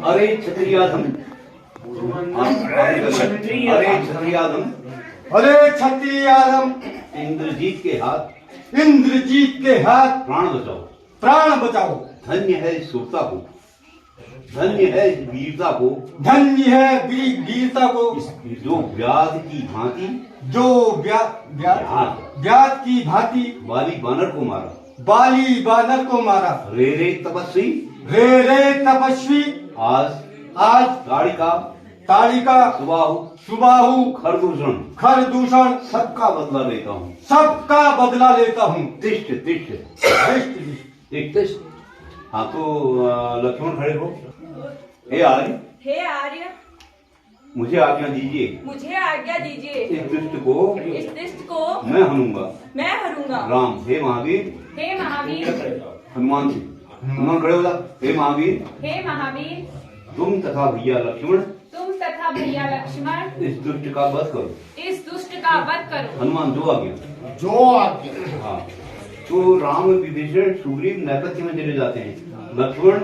अरे क्षत्रियाधम, अरे क्षत्रियाधम, अरे क्षत्रियाधम, इंद्रजीत के हाथ, इंद्रजीत के हाथ प्राण बचाओ, प्राण बचाओ। धन्य है शूरता को, धन्य है वीरता को, धन्य है वीरता को, जो व्याध की भांति, जो व्याध की भांति बाली बानर को मारा, बाली बानर को मारा। रे रे तपस्वी, रे रे तपस्वी, आज ताड़िका सुबाहु खरदूषण सबका बदला लेता हूँ, सबका बदला लेता हूँ। तिष्ठ तिष्ठ तिष्ठ तिष्ठ। हाँ तो लक्ष्मण खड़े हो। हे आर्य, मुझे आज्ञा दीजिए, मुझे आज्ञा दीजिए। इस दुष्ट को मैं हरूंगा। राम, हे महावीर, हे महावीर। हनुमान खड़े हो जा। हे हे महावीर, तुम तथा भैया लक्ष्मण, इस दुष्ट का वध करो। हनुमान जो आज्ञा। हाँ तो राम, विभीषण, सुग्रीव नेपथ्य में चले जाते हैं। लक्ष्मण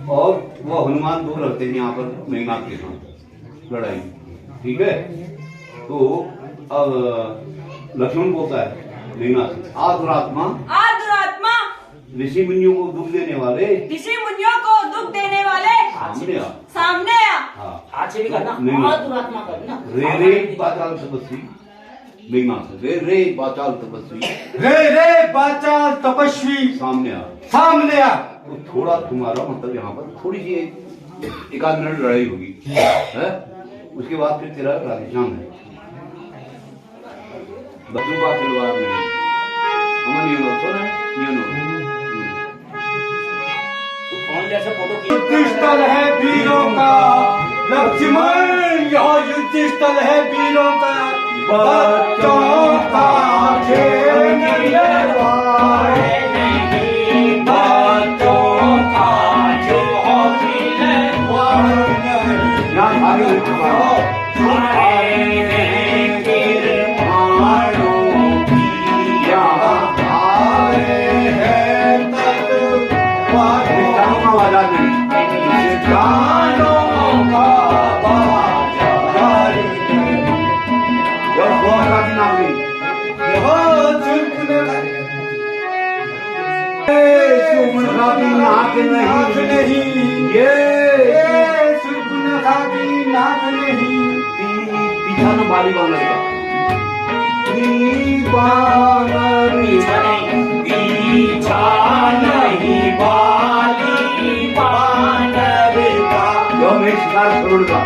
और वो हनुमान दो रहते हैं यहाँ पर मेघनाथ के साथ लड़ाई। ठीक है, तो अब लक्ष्मण बोलता है मेघनाथ से, आदुरात्मा ऋषि मुनियों को दुख देने वाले, सामने आ। हाँ रे रे पाताल तपस्वी, मेघनाथ रे रे पाताल तपस्वी, सामने आ। तो थोड़ा तुम्हारा मतलब यहाँ पर थोड़ी सी एक आध मिनट लड़ाई होगी है, उसके बाद फिर तेरा राधेश्याम है। बच्चों का खिलवाड़ नहीं, अमन युद्ध स्थल है वीरों का लक्ष्मण, यह युद्ध स्थल है वीरों का, बच्चों का खेलने वाले नहीं, बच्चों का खेलने वाले नहीं। यहाँ आगे नाथ नहीं, ये सुर्पनखा की नाथ नहीं। पीछा न बाली बानर का, पीछा नहीं बाली बानर का, जो मैं शिकार छोड़ का,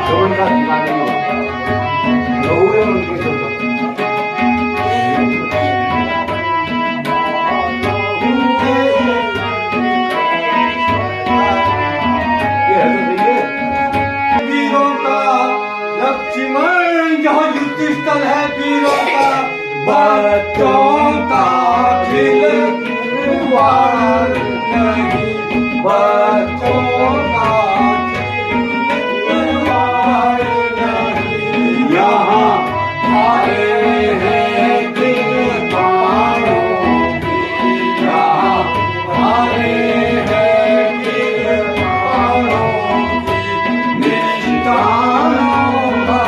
श्रवण का शिकार नहीं होता, लहू है उनके छोड़ का। स्थल है वीरों का, बच्चों का खिलवाड़ नहीं, बच्चों का खिलवाड़ नहीं। यहाँ आए हैं कृपाणों की, यहाँ आए हैं कृपाणों की, निष्ठानों का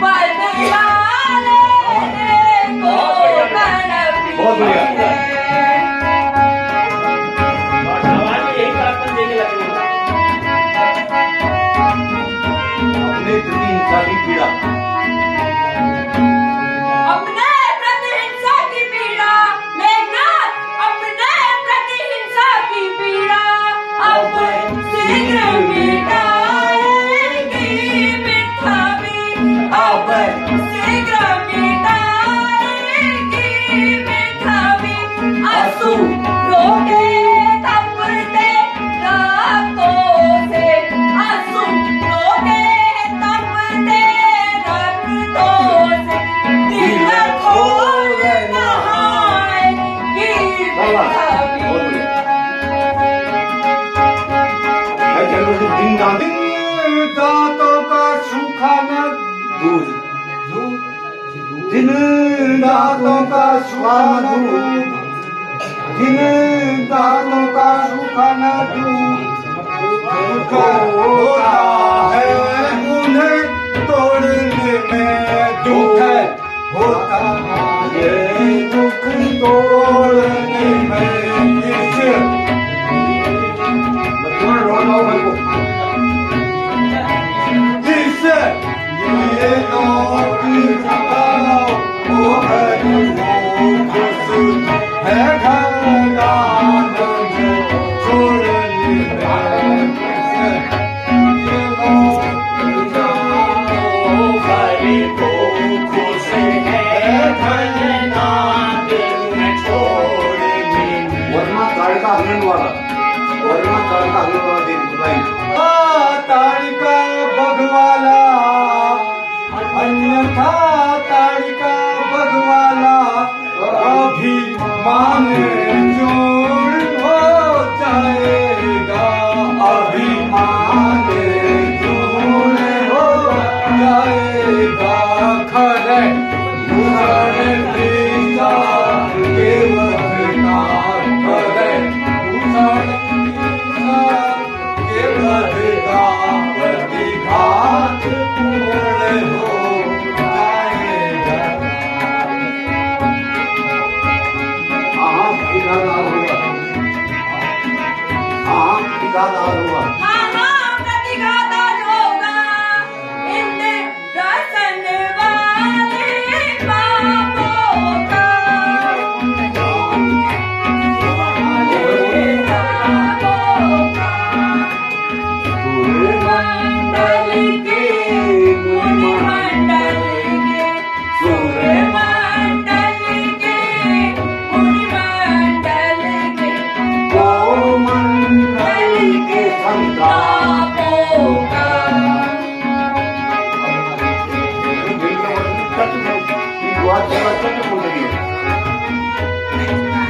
बदला लेने को तड़पी बहुत बढ़िया। अपने प्रति हिंसा की पीड़ा अपने प्रति हिंसा की पीड़ा मेघनाथ अपने प्रति हिंसा की पीड़ा अब शीघ्र मिटाएगी मिठावी अब शीघ्र मिटाएगी मिठावी आंसू रोके तपते रातों से आंसू रोके तपते रातों से दिल खोल नहाएगी मिठावी दिन दांत दांतों का सूखा न दूध दिन दांतों का सूखा न दूध दिन दांतों का सूखा न दूध होता है उन्हें तोड़ने में दुख होता है दुख तोड़ने में किस लक्ष्मण रो लो भाई को किस ये नौकरी जाओ वो हरी वो खुश है घरान जो छोड़ने में किस ये नौकरी जाओ हरी वो खुश है घरान छोड़ने में वर्मा काल का आंगन वाला वर्मा काल का आंगन वाला देख भाई ताड़िका बगवाला अन्यथा ताड़िका बगवाला अभिमान चोर हो जाएगा अभिमान चोर हो जाएगा खरे खरे प्रीता के वफादार खरे के वफादार प्रतिघात पूर्ण हो जाएगा हाँ ठिकादार होगा हाँ ठिकादार होगा हाँ प्रतिघाता होगा इंद्र रसन वाले पापों का मंडल के मुनिमंडल के सूर्यमंडल के मुनिमंडल के ओ मंडल के संतापों का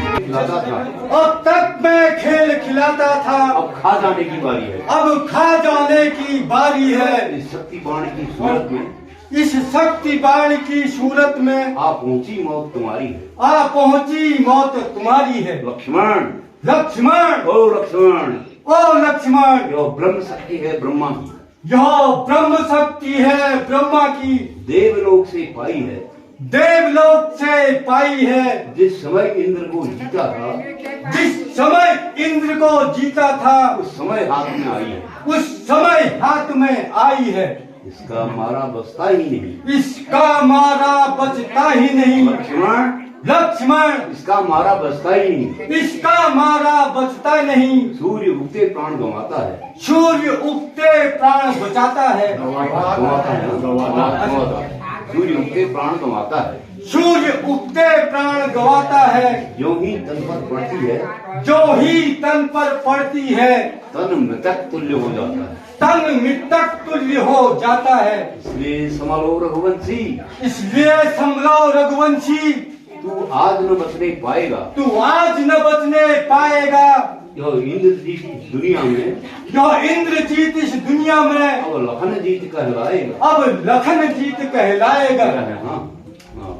अब तक मैं खेल खिलाता था अब खा जाने की बारी है अब खा जाने की बारी है इस शक्ति बाण की सूरत में इस शक्ति बाण की सूरत में आ पहुंची मौत तुम्हारी है आ पहुंची मौत तुम्हारी है लक्ष्मण लक्ष्मण ओ लक्ष्मण ओ लक्ष्मण यो ब्रह्म शक्ति है ब्रह्मा की यह ब्रह्म शक्ति है ब्रह्मा की देवलोक से पाई है देवलोक से पाई है जिस समय इंद्र को जीता था जिस समय इंद्र को जीता था उस समय हाथ में आई है उस समय हाथ में आई है इसका मारा बसता ही नहीं इसका मारा बचता ही नहीं लक्ष्मण लक्ष्मण इसका मारा बसता ही नहीं इसका मारा बचता नहीं सूर्य उगते प्राण गंवाता है सूर्य उगते प्राण बचाता है गंवाता है गंवाता है। सूर्य उगते प्राण गंवाता है सूर्य उगते प्राण गवाता है जो ही तन पर पड़ती है जो ही तन पर पड़ती है तन मृतक तुल्य हो जाता है तन मृतक तुल्य हो जाता है इसलिए संभालो रघुवंशी इसलिए संभलो रघुवंशी तू आज न बचने पाएगा तू आज न बचने पाएगा जो इंद्र जी की दुनिया में जो इंद्रजीत इस दुनिया में अब लखन जीत कहलाएगा अब लखन जीत कहलाएगा हाँ हाँ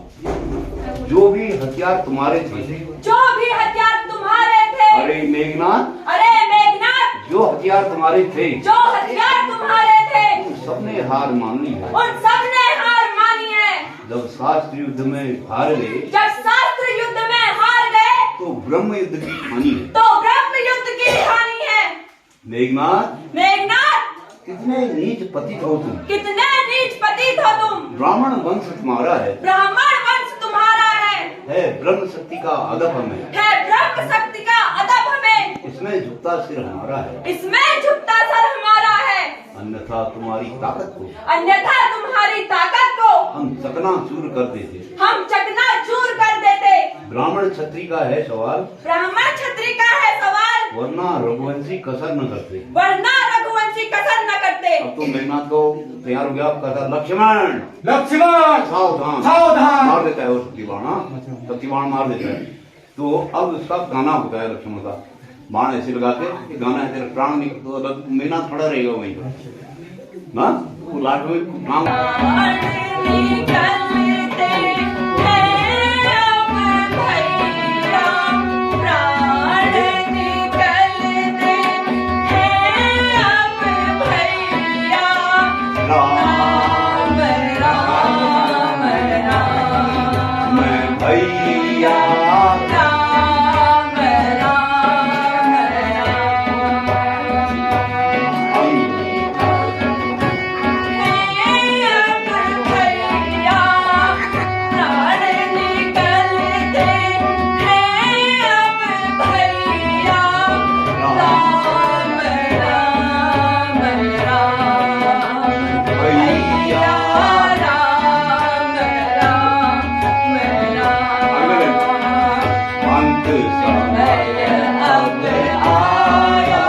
जो भी हथियार तुम्हारे थे जो भी हथियार तुम्हारे थे अरे मेघनाथ अरे मेघनाथ जो हथियार तुम्हारे थे जो हथियार तुम्हारे थे उन सबने हार मान ली है उन सब ने शास्त्र युद्ध में हार गए जब शास्त्र युद्ध में हार गए तो ब्रह्म युद्ध की हानि है। तो ब्रह्म युद्ध की हानि है। मेघनाथ मेघनाथ कितने नीच पतित हो तुम, कितने नीच पतित हो तुम। ब्राह्मण वंश तुम्हारा है ब्राह्मण वंश तुम्हारा है ब्रह्म शक्ति का अदब हमें, है ब्रह्म शक्ति का अदब हमें, इसमें झुकता सिर हमारा है, इसमें झुकता सर हमारा है, अन्यथा तुम्हारी ताकत को अन्यथा तुम्हारी ताकत को हम चकनाचूर कर देते। हम चकनाचूर कर देते। ब्राह्मण क्षत्रिय का है सवाल, ब्राह्मण क्षत्रिय का है सवाल, वरना रघुवंशी कसर न करते। वरना रघुवंशी कसर न करते। अब तो मेघनाथ को तैयार हो गया, आप कहता लक्ष्मण लक्ष्मण सावधान सावधान। मार देता है वो शक्तिबाण, शक्तिबाण मार देता है। तो अब उसका गाना होता है लक्ष्मण का, बाण ऐसे लगा के कि गाना है तेरा प्राण निकल, तो मेघनाथ खड़ा रहेगा वहीं पर ना, वो लाट में प्राण निकलते हैं अब भैया, प्राण निकलते हैं अब भैया, राम राम राम मैं भैया राम राम भैया, प्राण निकलते हैं अब भैया, राम राम राम भैया, राम राम राम अंत समय अब आया,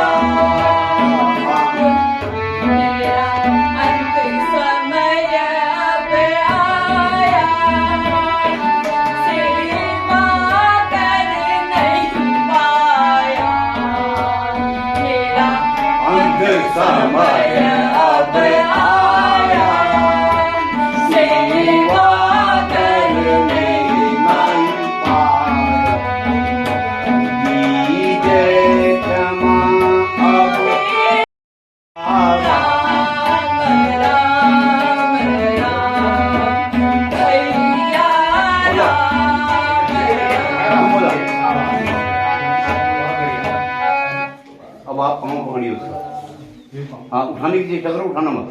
मेरा अंत समय अब आया, सेवा कर नहीं पाया, मेरा अंत समय अब आया, सेवा कर नहीं राम राम राम भैया, राम अब आप पाँव पकड़िए उसका, हाँ उठाने की चेष्टा करो, उठाना मत,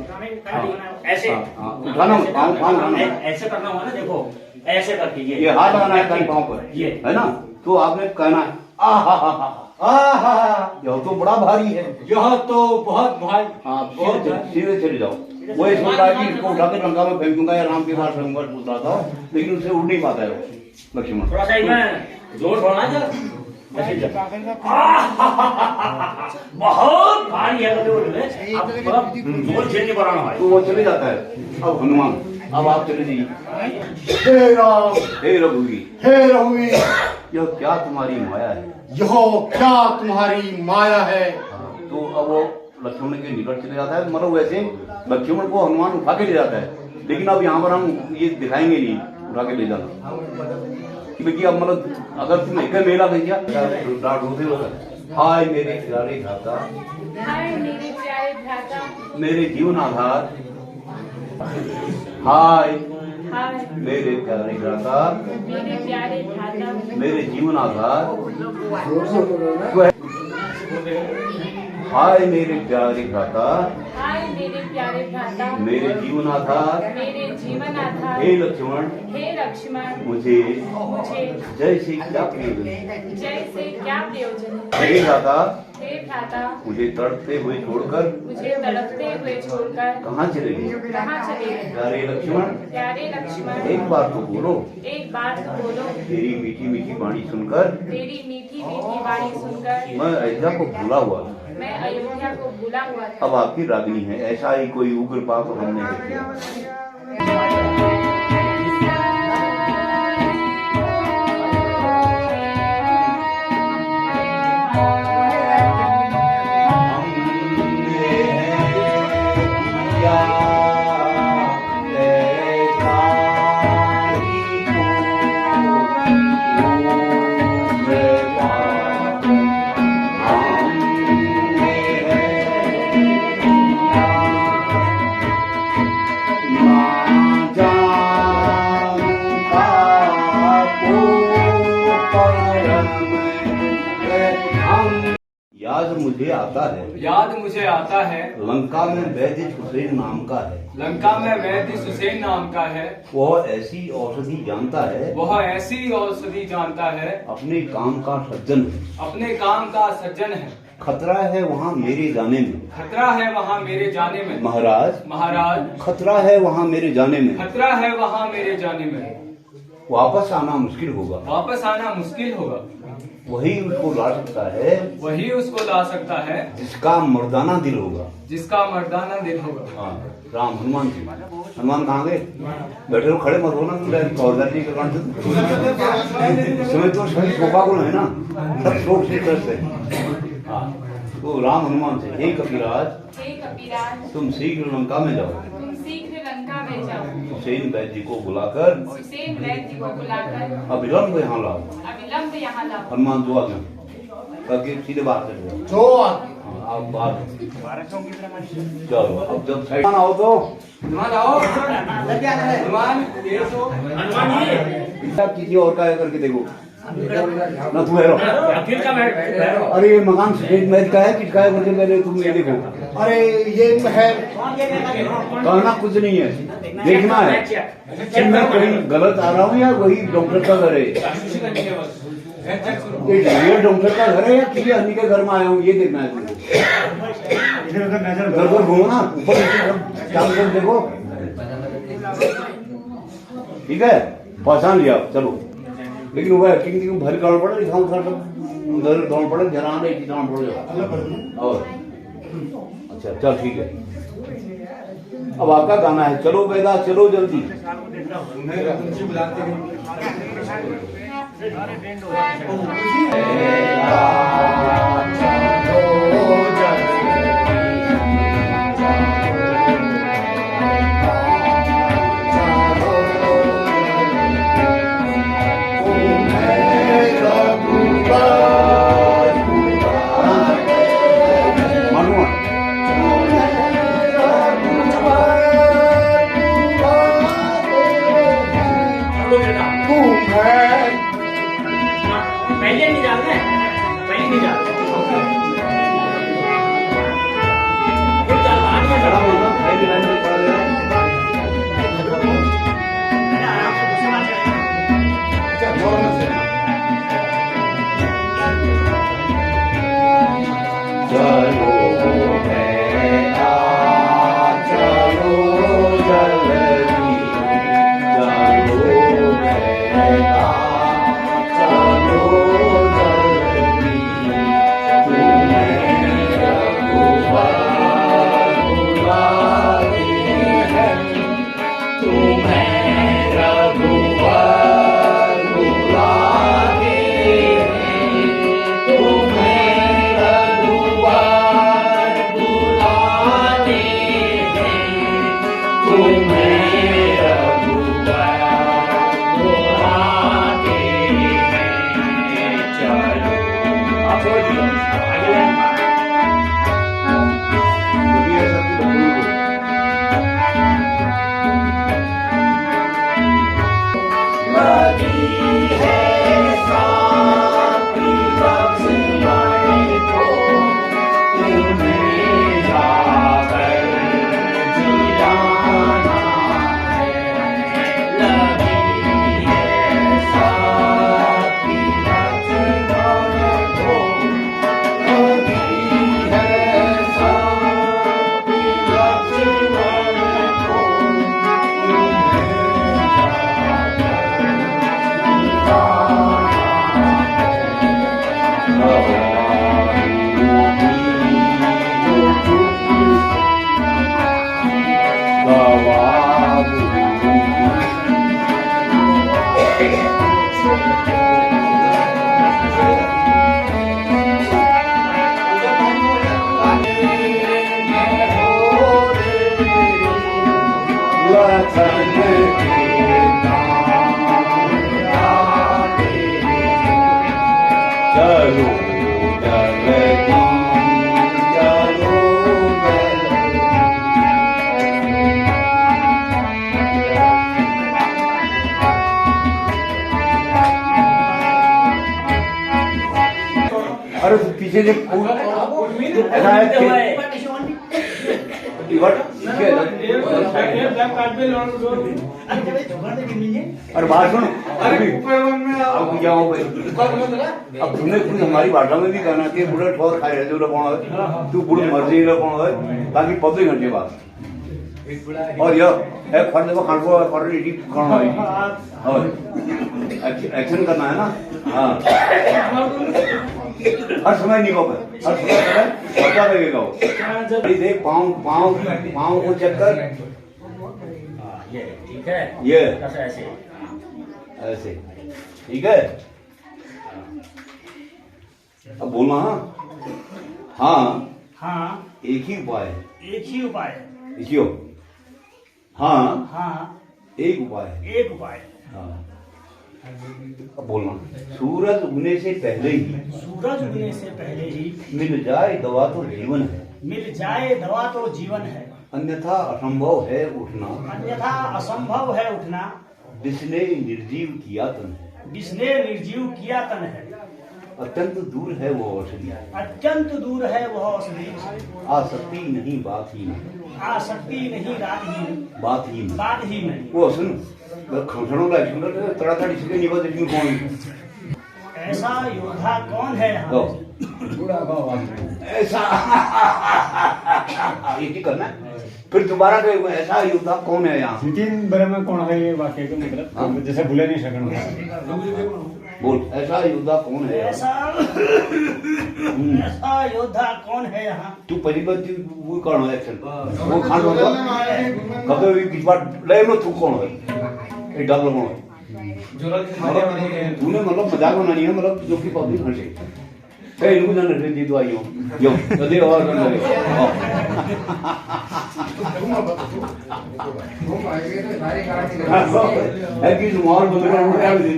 ऐसे हाँ उठाना मत, पाँव पाँव उठाना मत, ऐसे करना होगा ना, देखो ऐसे करके ये हाथ लगाना है कहीं पाँव पर, ये है ना, तो आपने कहना है यह तो बड़ा भारी है, यह तो बहुत भाई। हाँ सीधे चले जाओ। वो ये सोच रहा है कि इसको उठा के लंका में फेंक दूंगा या राम के पास फेंकूंगा, सोच रहा था, लेकिन उसे उड़ नहीं पाता है वो लक्ष्मण। थोड़ा सा इसमें जोर छोड़ना है जरा, ऐसे जा। बहुत भारी है, अब थोड़ा जोर झेल के बनाना भाई। तो वो चले जाता है। अब हनुमान, अब आप चले जाइए। हे राम, हे रघुवीर, हे रघुवीर, यह क्या तुम्हारी माया है, यह क्या तुम्हारी माया है। तो अब वो लक्ष्मण के निकट चले जाता है, मतलब वैसे लक्ष्मण को हनुमान उठा के ले जाता है, लेकिन अब यहाँ पर हम ये दिखाएंगे नहीं उठा के ले जाना, क्योंकि अब मतलब अगर तुम एक मेला भैया रोते हो, हाय मेरे प्यारे भ्राता, हाय मेरे प्यारे भ्राता, मेरे जीवन आधार, हाय हाय मेरे प्यारे भ्राता, मेरे प्यारे भ्राता, मेरे जीवन आधार, हाय मेरे प्यारे भ्राता, हाय मेरे प्यारे भ्राता, मेरे जीवन आधार, मेरे जीवन आधार, हे लक्ष्मण, हे लक्ष्मण, मुझे मुझे जय से क्या प्रयोजन, जय से क्या प्रयोजन। हे भ्राता, हे भ्राता, मुझे तड़पते हुए छोड़कर मुझे तड़पते हुए छोड़कर कहाँ चले गए, कहाँ चले गए। प्यारे लक्ष्मण, प्यारे लक्ष्मण, एक बार तो बोलो, एक बार तो बोलो, तेरी मीठी मीठी वाणी सुनकर तेरी मीठी मीठी वाणी सुनकर मैं अयोध्या को भूला हुआ था। मैं अयोध्या को भूला हुआ था। अब आपकी रागनी है, ऐसा ही कोई उग्र पाप हमने नहीं किया। याद मुझे आता है, याद मुझे आता है, लंका में वैद्य हुसैन नाम का है, लंका में वैद्य हुसैन नाम का है, वह ऐसी औषधि जानता है, वह ऐसी औषधि जानता है, अपने काम का सज्जन है, अपने काम का सज्जन है, खतरा है वहाँ मेरे जाने में, खतरा है वहाँ मेरे जाने में, महाराज महाराज खतरा है वहाँ मेरे जाने में, खतरा है वहाँ मेरे जाने में, वापस आना मुश्किल होगा, वापस आना मुश्किल होगा, वही उसको ला सकता है वही उसको ला सकता है जिसका मर्दाना दिल होगा। जिसका मर्दाना दिल होगा। हाँ, राम हनुमान जी, हनुमान कहाँ गए? बैठे हो, खड़े मत हो ना, फौजदारी का काम समय तो सभी शोकाकुल है ना, सब शोक से त्रस्त है। हाँ, तो राम हनुमान से, हे कपिराज, हे कपिराज, तुम शीघ्र लंका में जाओ, तुम शीघ्र लंका में जाओ, हुसैन वैद्य को बुलाकर हुसैन वैद्य को बुलाकर अविलंब यहाँ लाओ। अविलंब यहाँ लाओ। हनुमान दुआ क्यों करके सीधे बात कर जाओ। जो आज्ञा। हाँ, आप बात चलो, अब जब साइड आओ तो हनुमान आओ, हनुमान ये तो हनुमान जी किसी और का करके देखो ना, तुम हेरो। फिर का मैं अरे ये मकान स्टेट मैच का है, किसका है करके पहले तुम ये देखो। अरे ये महल कहना कुछ नहीं है, देखना है कि मैं कहीं गलत आ रहा हूँ या वही डॉक्टर का घर है, ये रियल डॉक्टर का घर है या किसी अन्य के घर में आया हूँ, ये देखना है तुमको। इधर घूमो ना, ऊपर नीचे चारों तरफ देखो, ठीक है, पहचान लिया चलो। लेकिन वो एक्टिंग की भर करना पड़ा, दिखाऊं था सब उधर दौड़ पड़े, जरा नहीं दौड़ पड़े। और अच्छा चल ठीक है, अब आपका गाना है, चलो बेदा चलो जल्दी। पहले नहीं जाते, पहले नहीं जाते, फिर जा बाद में खड़ा होगा, पहली लाइन में खड़ा रहना। आराम से गुस्सा मत करेगा। अच्छा, जोर से। चलो बेटा चलो जल्दी, चलो बेटा चलो जल्दी, तुम्हें रघुवर बुलाते हैं, तुम्हें रघुवर बुलाते हैं, तुम्हें रघुवर बुलाते हैं, तुम्हें रघुवर बुलाते हैं, चलो। आप समझ लो, आगे दुनिया सबकी बंधुओं को लगी है साथी लक्ष्मण को, तुम्हें जाकर जिलाना है, लगी है साथी लक्ष्मण को, लगी है साथी लक्ष्मण को, चलो जल्दी, चलो अरे पीछे से ऐसा है कि अरे बात सुनो, अब क्या हो गई? अब तूने कुछ हमारी भाषा में भी कहना कि बुढ़ा ठोर खाए जो कौन तू बुढ़ मर्जी कौन है ताकि पब्लिक घंटे बात और यह एक फर्द को खान को फर्द इटी कौन है और एक्शन करना है ना। हाँ हर समय नहीं होगा, हर समय पता लगेगा वो। देख पाँव पाँव पाँव को चेक कर, ये ठीक है, ये ऐसे ऐसे ठीक है। अब बोलना हाँ हाँ, एक ही उपाय है, एक ही उपाय है। देखियो हाँ हाँ, एक उपाय है, एक उपाय है। हाँ अब बोलना सूरज उगने से पहले ही, सूरज उगने से पहले ही मिल जाए दवा तो जीवन है, मिल जाए दवा तो जीवन है, अन्यथा असंभव है उठना, अन्यथा असंभव है उठना, जिसने निर्जीव किया तन है, जिसने निर्जीव किया तन है, अत्यंत दूर है वो औषधि, अत्यंत दूर है वह औषधि, आसक्ति नहीं बात ही नहीं, आसक्ति नहीं रात ही बात ही नहीं। बात ही नहीं। वो सुन खमसणों का सुंदर तड़ातड़ इसके निकल देखिए कौन ऐसा योद्धा कौन है यहाँ? ऐसा ये करना है। फिर दोबारा तो ऐसा योद्धा कौन है यहाँ? सिटीन बरे में कौन है ये वाक्य का मतलब जैसे भूले नहीं सकना। बोल ऐसा योद्धा कौन है? ऐसा ऐसा योद्धा कौन है यहाँ? तू परिपति वो कौन है एक्शन वो खान होगा कभी भी किस बार ले लो तू कौन है ये डबल कौन है तूने मतलब मजाक बनानी है मतलब जो कि पब्लिक हंसे कहीं इनको जान रहे दी तो आइयो यो दे और कर दे है कि जुमार बंद कर उठा दे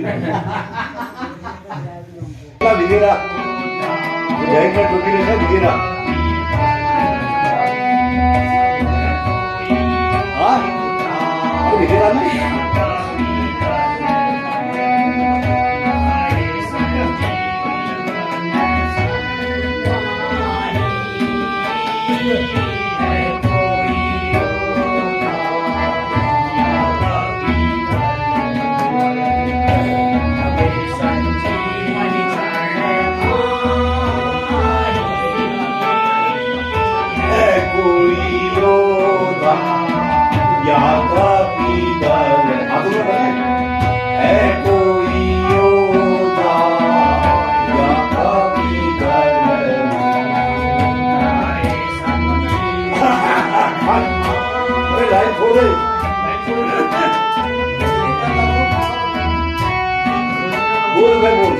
ला दिखेगा जय का टोपी लेना दिखेगा हाँ तो दिखेगा ना बोल भाई बोल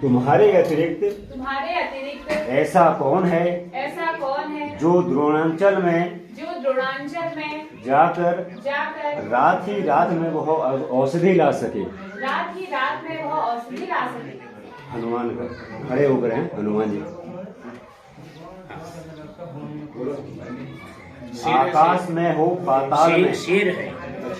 तुम्हारे अतिरिक्त ऐसा कौन है जो द्रोणांचल में जाकर रात ही रात में वह औषधि ला सके। हनुमान का खड़े होकर हैं हनुमान जी। आकाश में हो पाताल में, शेर है।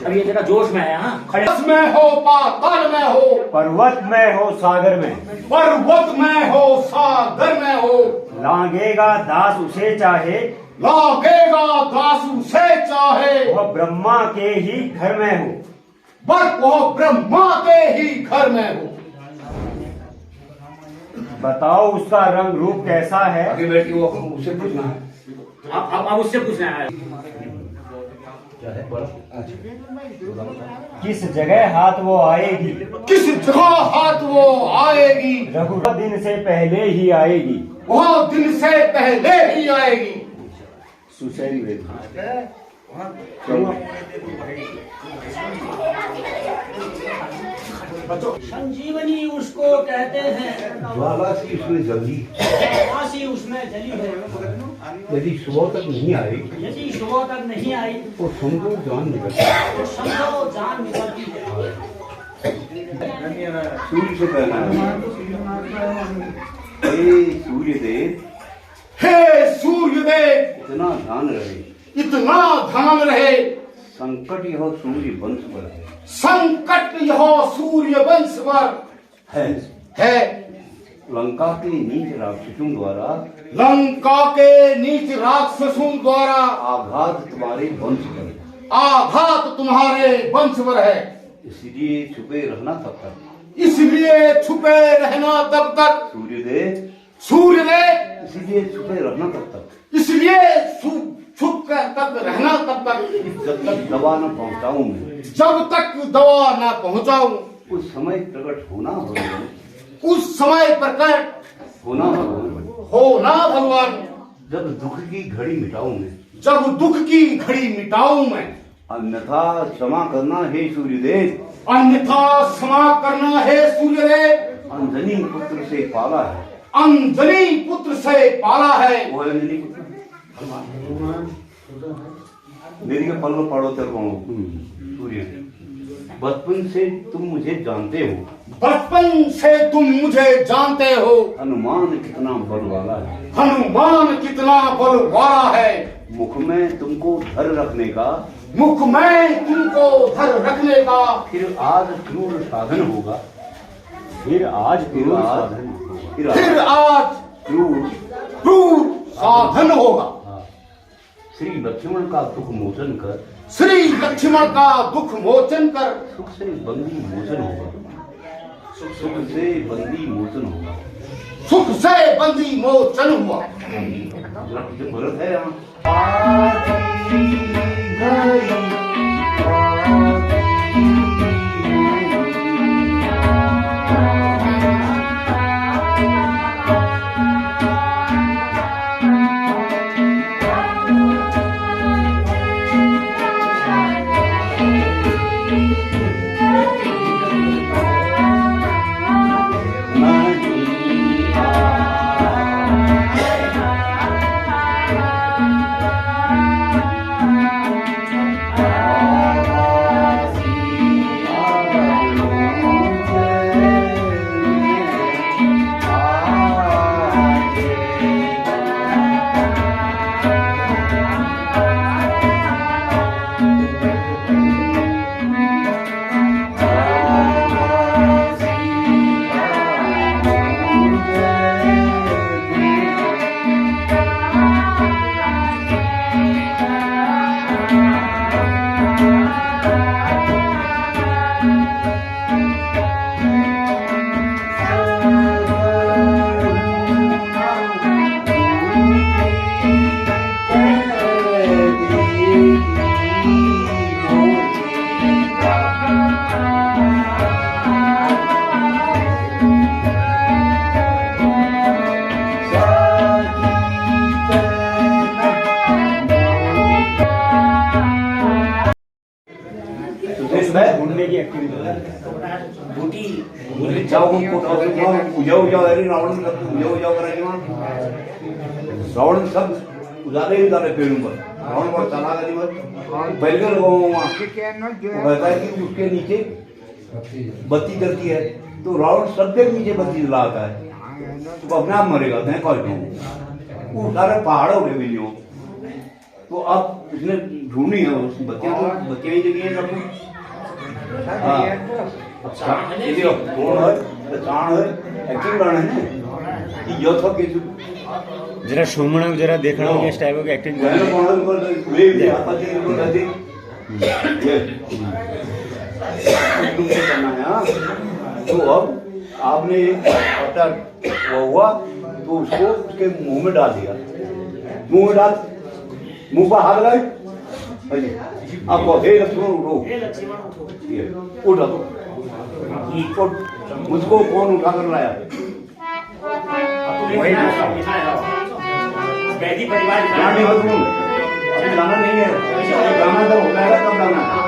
अब ये जरा जोश में है। हाँ खड़े में हो पाताल में हो, पर्वत में हो सागर में, पर्वत में हो सागर में हो, लागेगा दास उसे चाहे, लागेगा दास उसे चाहे, वह ब्रह्मा के ही घर में हो, पर वह ब्रह्मा के ही घर में हो। बताओ उसका रंग रूप कैसा है? आगे बैठ के वो उससे पूछना है अब उससे पूछना है। किस जगह हाथ वो आएगी? किस जगह हाथ वो आएगी? रघुवर दिन से पहले ही आएगी। वह दिन से पहले ही आएगी। सुसैरी वेद। संजीवनी उसको कहते हैं, ज्वाला सी उसमें जल्दी, फांसी उसमें जली है। यदि सुबह तक नहीं आई यदि सुबह तक नहीं आई तो समझो जान निकलती है। तो समझो जान निकलती है। सूर्य से कहना है, हे सूर्यदेव, हे सूर्यदेव, इतना ध्यान रहे, इतना ध्यान रहे, संकट यह सूर्य वंश पर है। संकट यह सूर्य वंश पर है। लंका के नीच राक्षसों द्वारा, लंका के नीच राक्षसों द्वारा आघात तुम्हारे वंश पर है। आघात तुम्हारे वंश पर है। इसलिए छुपे रहना तब तक, इसलिए छुपे रहना तब तक। सूर्यदेव, सूर्यदेव, इसलिए छुपे रहना तब तक, इसलिए छुप कर तक रहना तब तक, जब तक दवा न पहुंचाऊं मैं, जब तक दवा न पहुंचाऊं। उस समय प्रकट होना भगवान, उस समय प्रकट होना भगवान, होना भगवान। जब दुख की घड़ी मिटाऊं मैं, जब दुख की घड़ी मिटाऊं मैं, अन्यथा क्षमा करना हे सूर्यदेव, अन्यथा क्षमा करना है सूर्यदेव। अंजनी पुत्र से पाला है, अंजनी पुत्र से पाला है। वो अंजनी पुत्र मेरी के पल्लो पड़ो तक सूर्य, बचपन से तुम मुझे जानते हो, बचपन से तुम मुझे जानते हो। हनुमान कितना बल वाला है, हनुमान कितना बल वाला है। मुख में तुमको धर रखने का, मुख में तुमको धर रखने का, फिर आज क्रूर साधन होगा, फिर आज फिर आज फिर आज क्रूर क्रूर साधन होगा। श्री लक्ष्मण का दुख मोचन कर, श्री लक्ष्मण का दुख मोचन कर, सुख से बंदी मोचन होगा, सुख से बंदी मोचन होगा, सुख से बंदी मोचन हुआ। जो भरत है यहाँ ढूंढने की एक्टिविटी बूटी जाओ पूजा उजा रावण पूजा उजा करा रावण सब उजाले ही उजाले पेड़ों पर, रावण पर चला गई पर बैल वहाँ कहता है कि उसके नीचे बत्ती जलती है, तो रावण सबके नीचे बत्ती जलाता है तो अपने आप मरेगा नहीं कौन वो सारे पहाड़ हो गए बिल्लियों। तो अब इसने ढूंढी है उस बत्तियां, तो बत्तियां ही जगी है सब कुछ। जरा सुमन जरा देखना होगा इस टाइप की एक्टिंग करना है। तो अब आपने वो हुआ तो उसको उसके मुंह में डाल दिया, मुंह में डाल मुंह पर हाथ लगाए आपको हे लक्ष्मण उठो हे लक्ष्मण उठो। ये, उठा तो उठ। मुझको कौन उठा कर लाया वैदिक परिवार यहाँ नहीं हो तुम अभी जाना नहीं है जाना तो होता है कब जाना है